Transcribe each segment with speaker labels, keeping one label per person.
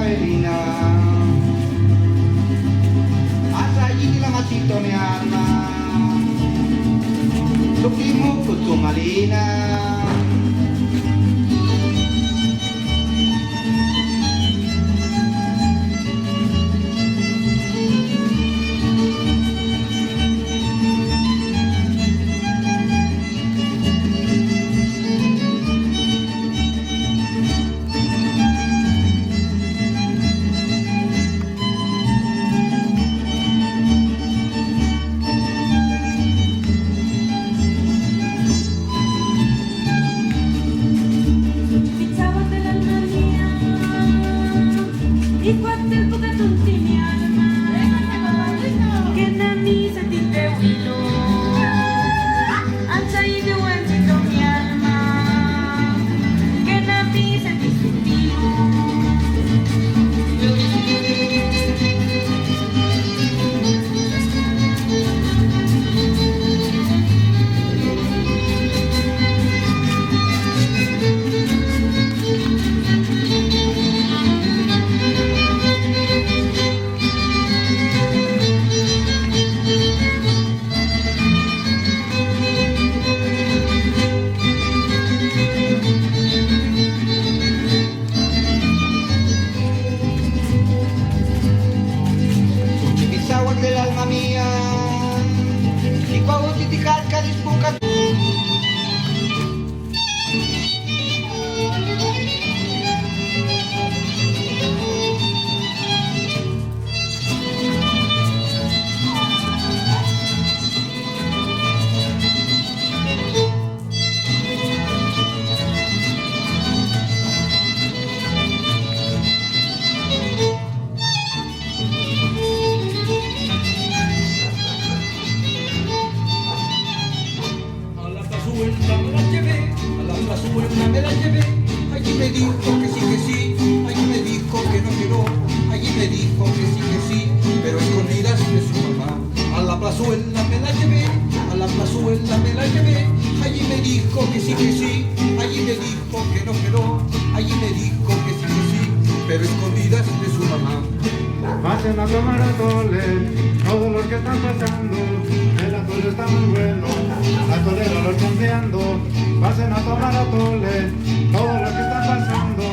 Speaker 1: Avelina. Asagiti la matito mi alma, toquimo con tu malina.
Speaker 2: Y cuando el boca tonti mi alma, que na mi sentite huilo, ancha y de huentito mi alma, que na mi sentite
Speaker 1: Del alma mía, y cuando ti calca dispuca.
Speaker 3: Me la llevé, a la plazuela me la llevé, allí me dijo que sí, allí me dijo que no, allí me dijo que sí, pero escondidas de su mamá. A la plazuela me la llevé, a la plazuela me la llevé, allí me dijo que sí, allí me dijo que no, allí me dijo que sí, pero escondidas de su mamá.
Speaker 4: Pasen a tomar atole, todos los que están pasando, el atole está muy bueno, la tolera lo chambeando. Pasen a tomar atole, todos los que están pasando,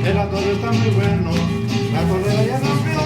Speaker 4: el atole está muy bueno, la tolera ya cambió.